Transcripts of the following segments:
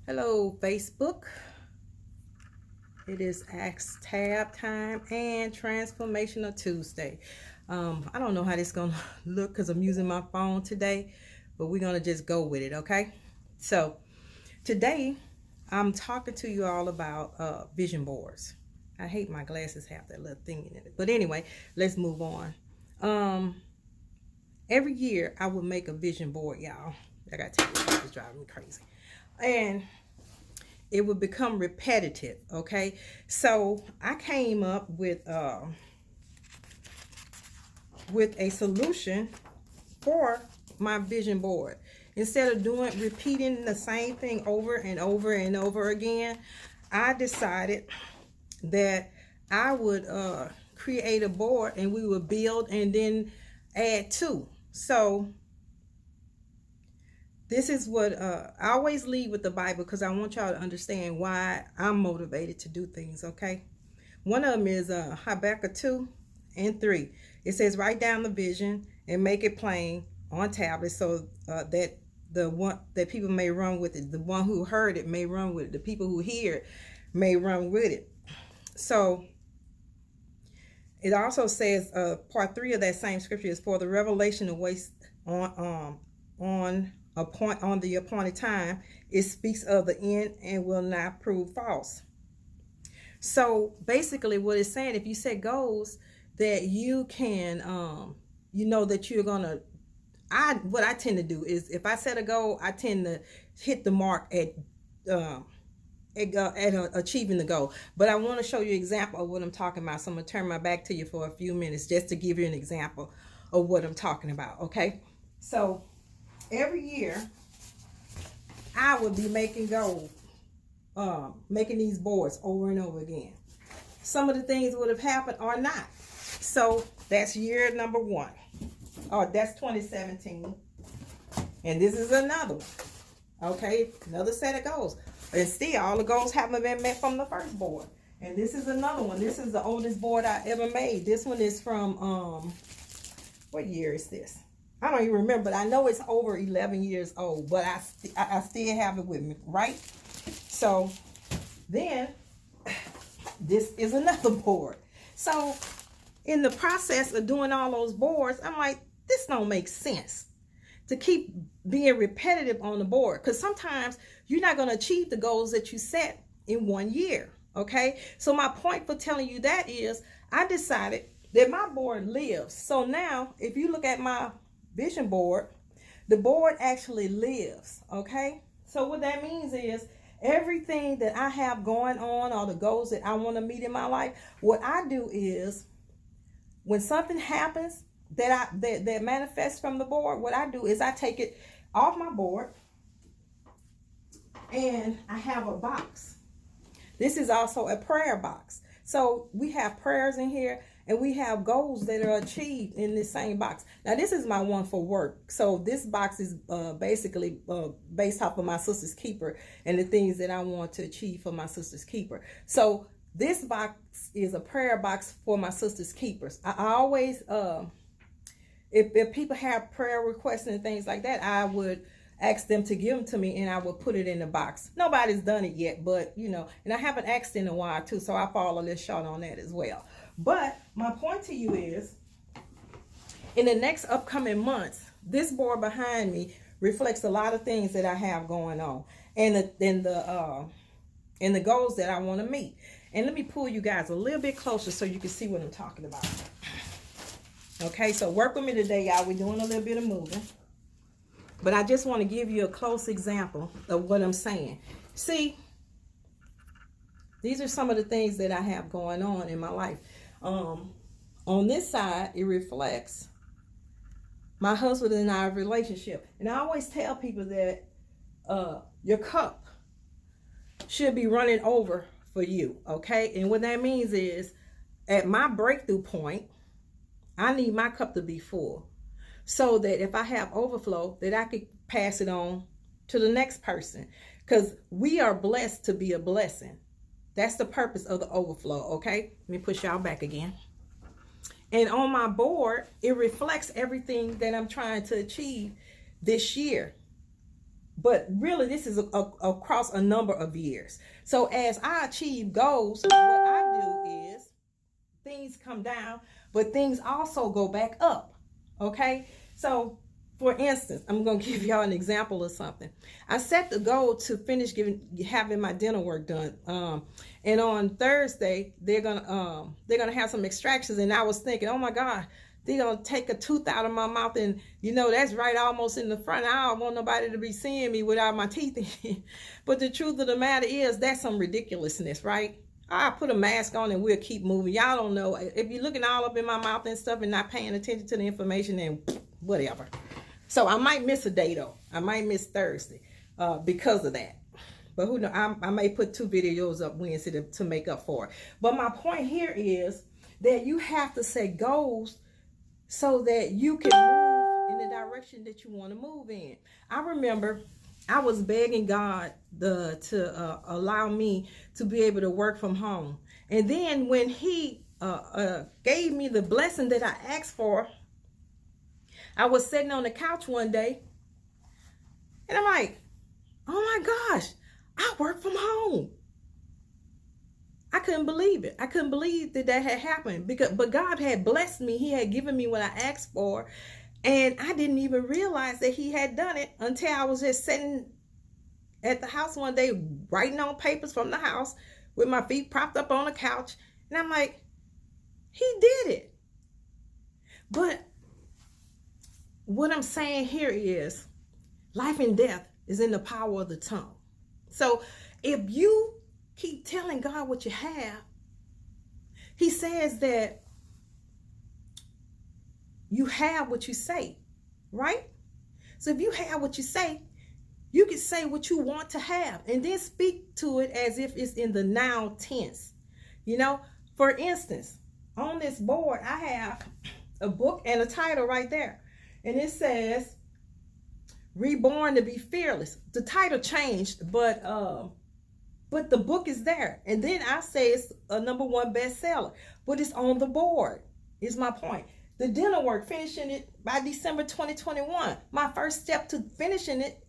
Hello, Facebook. It is Ask Tab time and Transformational Tuesday. I don't know how this is going to look because I'm using my phone today, but we're going to just go with it, okay? So, today, I'm talking to you all about vision boards. I hate my glasses have that little thing in it. But anyway, let's move on. Every year, I would make a vision board, y'all. I got to tell you, it's driving me crazy. And it would become repetitive, okay? So I came up with a solution for my vision board. Instead of repeating the same thing over and over and over again, I decided that I would create a board and we would build and then add to. So this is what I always lead with the Bible because I want y'all to understand why I'm motivated to do things, okay? One of them is Habakkuk 2:3. It says, write down the vision and make it plain on tablets so that people may run with it. The one who heard it may run with it. The people who hear it may run with it. So it also says, part 3 of that same scripture is for the revelation awaits on the appointed time. It speaks of the end and will not prove false. So basically what it's saying, if you set goals that you can that you're gonna what I tend to do is if I set a goal, I tend to hit the mark at achieving the goal. But I want to show you an example of what I'm talking about. So I'm gonna turn my back to you for a few minutes just to give you an example of what I'm talking about. Okay, so every year I would be making making these boards over and over again. Some of the things would have happened or not. So that's year number 1. Oh, that's 2017. And this is another one. Okay, another set of goals. And still, all the goals haven't been met from the first board. And this is another one. This is the oldest board I ever made. This one is from, what year is this? I don't even remember, but I know it's over 11 years old, but I still have it with me, right? So then this is another board. So in the process of doing all those boards, I'm like, this don't make sense to keep being repetitive on the board because sometimes you're not going to achieve the goals that you set in 1 year. Okay, so my point for telling you that is I decided that my board lives. So now if you look at my vision board, the board actually lives. Okay, so what that means is everything that I have going on or the goals that I want to meet in my life, what I do is when something happens that manifests from the board, what I do is I take it off my board and I have a box. This is also a prayer box. So we have prayers in here and we have goals that are achieved in this same box. Now this is my one for work. So this box is basically based off of my Sister's Keeper and the things that I want to achieve for my Sister's Keeper. So this box is a prayer box for my Sister's Keepers. I always, if people have prayer requests and things like that, I would ask them to give them to me and I would put it in the box. Nobody's done it yet, but and I haven't asked in a while too, so I fall a little short on that as well. But my point to you is, in the next upcoming months, this board behind me reflects a lot of things that I have going on and the goals that I want to meet. And let me pull you guys a little bit closer so you can see what I'm talking about. Okay, so work with me today, y'all. We're doing a little bit of moving. But I just want to give you a close example of what I'm saying. See, these are some of the things that I have going on in my life. On this side, it reflects my husband and I relationship. And I always tell people that your cup should be running over for you, okay? And what that means is at my breakthrough point, I need my cup to be full so that if I have overflow, that I could pass it on to the next person because we are blessed to be a blessing. That's the purpose of the overflow, okay? Let me push y'all back again. And on my board, it reflects everything that I'm trying to achieve this year. But really, this is across a number of years. So as I achieve goals, what I do is things come down, but things also go back up. Okay? So for instance, I'm going to give y'all an example of something. I set the goal to finish having my dental work done. And on Thursday, they're gonna have some extractions. And I was thinking, oh my God, they're gonna take a tooth out of my mouth, and that's right almost in the front. I don't want nobody to be seeing me without my teeth in. But the truth of the matter is, that's some ridiculousness, right? I put a mask on and we'll keep moving. Y'all don't know. If you're looking all up in my mouth and stuff and not paying attention to the information, then whatever. So I might miss a day though. I might miss Thursday because of that. But who knows? I may put 2 videos up Wednesday to make up for it. But my point here is that you have to set goals so that you can move in the direction that you want to move in. I remember I was begging God to allow me to be able to work from home. And then when he gave me the blessing that I asked for, I was sitting on the couch one day and I'm like, oh my gosh, I work from home. I couldn't believe it. I couldn't believe that had happened but God had blessed me. He had given me what I asked for. And I didn't even realize that he had done it until I was just sitting at the house one day writing on papers from the house with my feet propped up on the couch. And I'm like, he did it. But what I'm saying here is life and death is in the power of the tongue. So if you keep telling God what you have, he says that you have what you say, right? So if you have what you say, you can say what you want to have and then speak to it as if it's in the now tense. For instance, on this board, I have a book and a title right there. And it says, Reborn to be Fearless. The title changed, but the book is there. And then I say it's a #1 bestseller, but it's on the board, is my point. The dental work, finishing it by December 2021. My first step to finishing it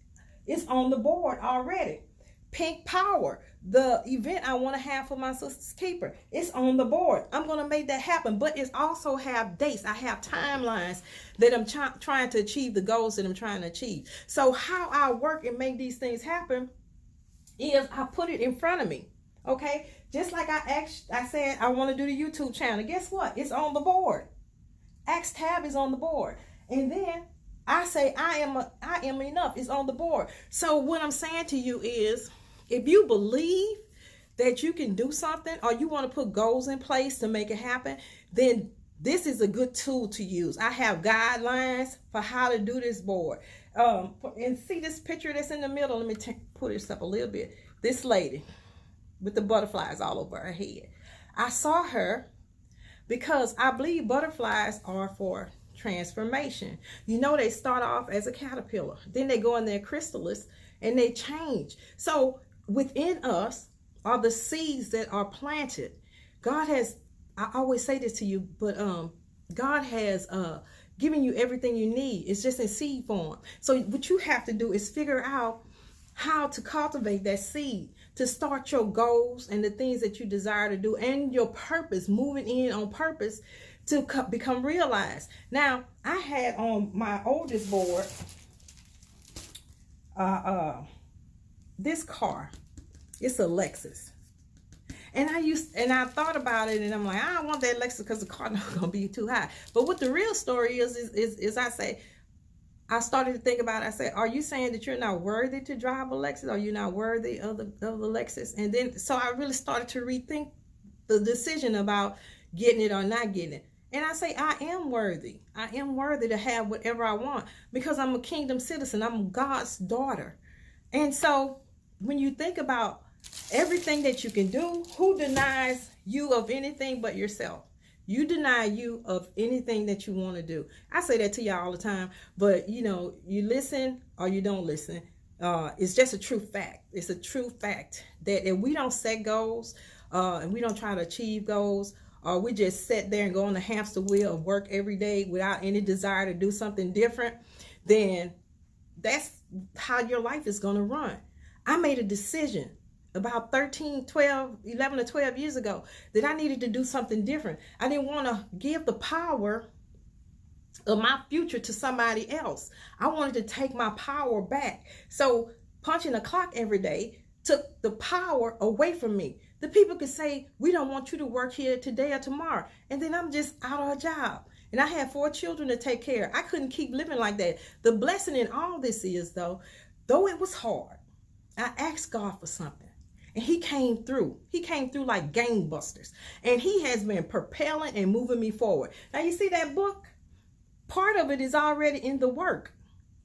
is on the board already. Pink Power, the event I want to have for my sister's keeper, it's on the board. I'm going to make that happen, but it also have dates. I have timelines that I'm trying to achieve the goals that I'm trying to achieve. So how I work and make these things happen is I put it in front of me. Okay, just like I said I want to do the YouTube channel. Guess what? It's on the board. Axe tab is on the board. And then I say I am enough. It's on the board. So what I'm saying to you is, if you believe that you can do something, or you want to put goals in place to make it happen, then this is a good tool to use. I have guidelines for how to do this board. And see this picture that's in the middle. Let me pull this up a little bit. This lady with the butterflies all over her head. I saw her because I believe butterflies are for transformation. They start off as a caterpillar, then they go in their chrysalis and they change. So within us are the seeds that are planted. God has, I always say this to you, but God has given you everything you need. It's just in seed form. So what you have to do is figure out how to cultivate that seed to start your goals and the things that you desire to do, and your purpose, moving in on purpose to become realized. Now, I had on my oldest board this car. It's a Lexus. And I thought about it, and I'm like, I don't want that Lexus because the car not gonna be too high. But what the real story is I started to think about it. I said, are you saying that you're not worthy to drive a Lexus? Are you not worthy of the Lexus? And then, so I really started to rethink the decision about getting it or not getting it. And I say, I am worthy. I am worthy to have whatever I want because I'm a kingdom citizen. I'm God's daughter. And so when you think about everything that you can do, who denies you of anything but yourself? You deny you of anything that you want to do. I say that to y'all all the time, but you listen or you don't listen. It's just a true fact. It's a true fact that if we don't set goals and we don't try to achieve goals, or we just sit there and go on the hamster wheel of work every day without any desire to do something different, then that's how your life is going to run. I made a decision about 11 to 12 years ago that I needed to do something different. I didn't want to give the power of my future to somebody else. I wanted to take my power back. So punching a clock every day took the power away from me. The people could say, we don't want you to work here today or tomorrow. And then I'm just out of a job. And I had 4 children to take care of. I couldn't keep living like that. The blessing in all this is, though it was hard, I asked God for something. And he came through. He came through like gangbusters. And he has been propelling and moving me forward. Now, you see that book? Part of it is already in the work.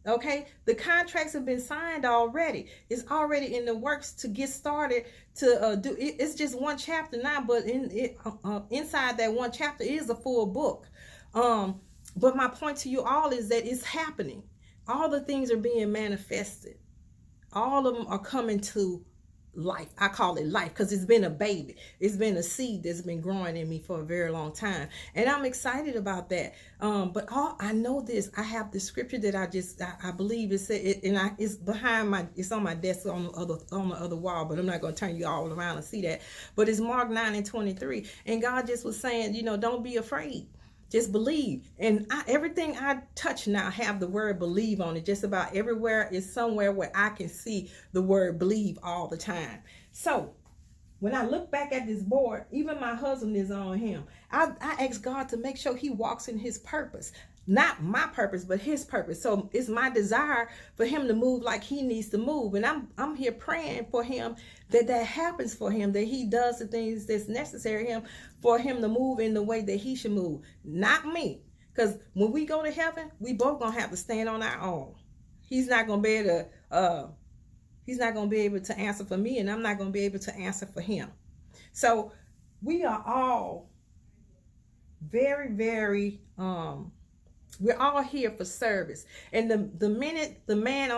Okay, the contracts have been signed already. It's already in the works to get started to do it. It's just one chapter now, but inside that one chapter is a full book. But my point to you all is that it's happening. All the things are being manifested. All of them are coming to life. I call it life because it's been a baby. It's been a seed that's been growing in me for a very long time, and I'm excited about that. But I know this. I have the scripture that I believe it's it's behind it's on my desk on the other wall. But I'm not going to turn you all around and see that. But it's Mark 9:23, and God just was saying, don't be afraid. Just believe. And everything I touch now have the word believe on it. Just about everywhere is somewhere where I can see the word believe all the time. So when I look back at this board, even my husband is on him. I ask God to make sure he walks in his purpose. Not my purpose, but his purpose. So it's my desire for him to move like he needs to move. And I'm here praying for him that happens for him, that he does the things that's necessary for him to move in the way that he should move. Not me. Because when we go to heaven, we both going to have to stand on our own. He's not going to be able to, he's not going to be able to answer for me, and I'm not going to be able to answer for him. So we are all very, very, we're all here for service. And the minute the man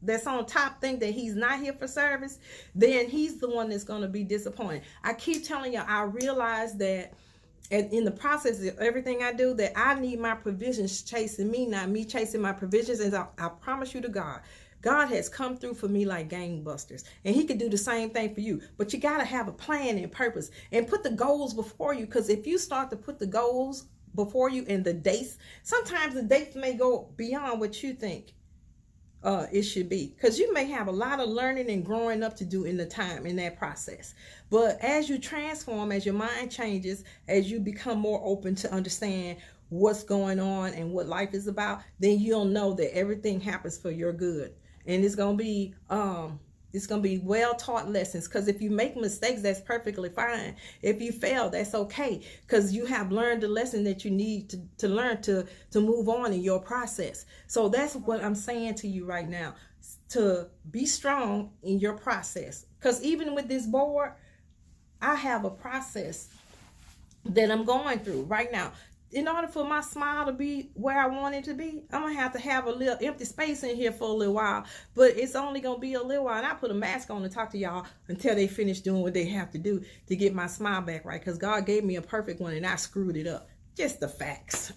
that's on top think that he's not here for service, then he's the one that's going to be disappointed. I keep telling you, I realize that in the process of everything I do, that I need my provisions chasing me, not me chasing my provisions. And I promise you to God has come through for me like gangbusters, and he could do the same thing for you. But you got to have a plan and purpose and put the goals before you. Because if you start to put the goals before you and the dates, sometimes the dates may go beyond what you think it should be, because you may have a lot of learning and growing up to do in that process. But as you transform, as your mind changes, as you become more open to understand what's going on and what life is about, then you'll know that everything happens for your good. And it's going to be well taught lessons, because if you make mistakes, that's perfectly fine. If you fail, that's okay, because you have learned the lesson that you need to learn to move on in your process. So that's what I'm saying to you right now, to be strong in your process. Because even with this board, I have a process that I'm going through right now. In order for my smile to be where I want it to be, I'm going to have a little empty space in here for a little while. But it's only going to be a little while. And I put a mask on to talk to y'all until they finish doing what they have to do to get my smile back right. Because God gave me a perfect one and I screwed it up. Just the facts.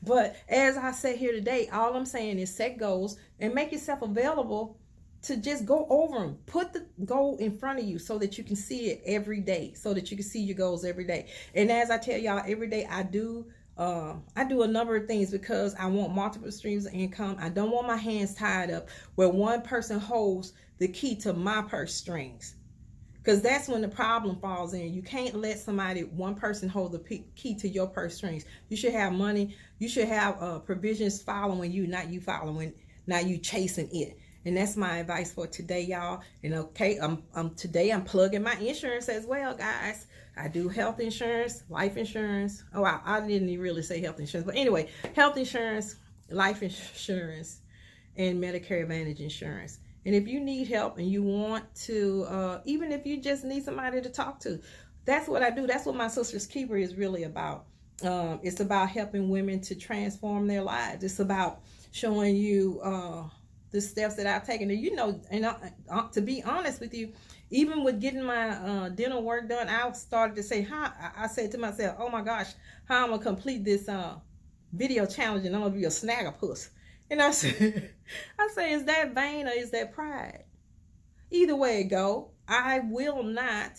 But as I said here today, all I'm saying is set goals and make yourself available to just go over them. Put the goal in front of you so that you can see it every day, so that you can see your goals every day. And as I tell y'all, every day I do a number of things, because I want multiple streams of income. I don't want my hands tied up where one person holds the key to my purse strings, because that's when the problem falls in. You can't let one person hold the key to your purse strings. You should have money. You should have provisions following you, not you chasing it. And that's my advice for today, y'all. And okay, today I'm plugging my insurance as well, guys. I do health insurance, life insurance. Oh, I didn't even really say health insurance, but anyway, health insurance, life insurance, and Medicare Advantage insurance. And if you need help and you want to, even if you just need somebody to talk to, that's what I do. That's what my Sister's Keeper is really about. It's about helping women to transform their lives. It's about showing you the steps that I've taken. And to be honest with you, even with getting my dental work done, I started to say, I said to myself, oh my gosh, how I'm gonna complete this video challenge, and I'm gonna be a snaggerpuss. And I say, is that vain or is that pride? Either way it go, I will not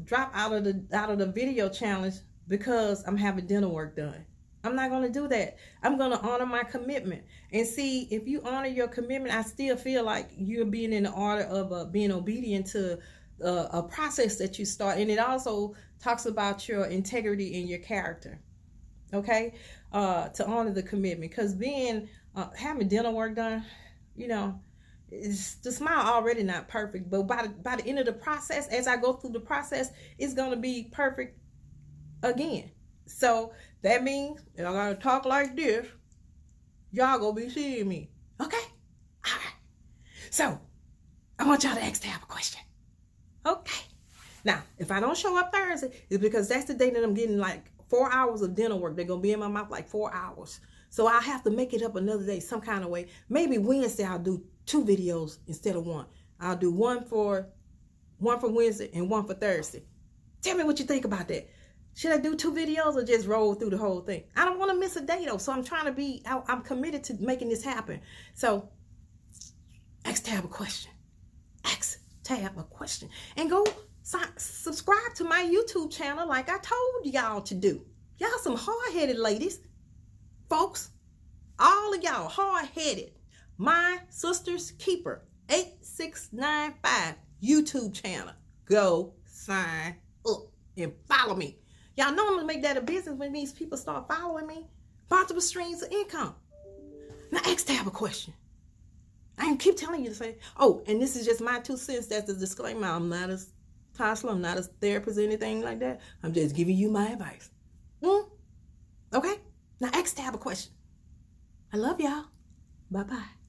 drop out of the video challenge because I'm having dental work done. I'm not going to do that. I'm going to honor my commitment. And see, if you honor your commitment, I still feel like you're being in the order of being obedient to a process that you start. And it also talks about your integrity and your character. Okay? To honor the commitment. Because having dental work done, you know, the smile already not perfect, but by the end of the process, as I go through the process, it's going to be perfect again. So that means if I gotta talk like this, y'all gonna be seeing me. Okay? All right. So I want y'all to ask Tab a question. Okay. Now, if I don't show up Thursday, it's because that's the day that I'm getting like 4 hours of dental work. They're gonna be in my mouth like 4 hours. So I have to make it up another day, some kind of way. Maybe Wednesday I'll do 2 videos instead of 1. I'll do one for Wednesday and 1 for Thursday. Tell me what you think about that. Should I do 2 videos or just roll through the whole thing? I don't want to miss a day though, so I'm committed to making this happen. So ask Tab a question. Ask Tab a question. And go subscribe to my YouTube channel like I told y'all to do. Y'all some hard-headed ladies. Folks, all of y'all hard-headed. My Sister's Keeper 8695 YouTube channel. Go sign up and follow me. Y'all know I'm gonna make that a business when these people start following me. Multiple streams of income. Now ask Tab a question. I can keep telling you to say, oh, and this is just my 2 cents. That's the disclaimer. I'm not a counselor. I'm not a therapist or anything like that. I'm just giving you my advice. Okay? Now ask Tab a question. I love y'all. Bye-bye.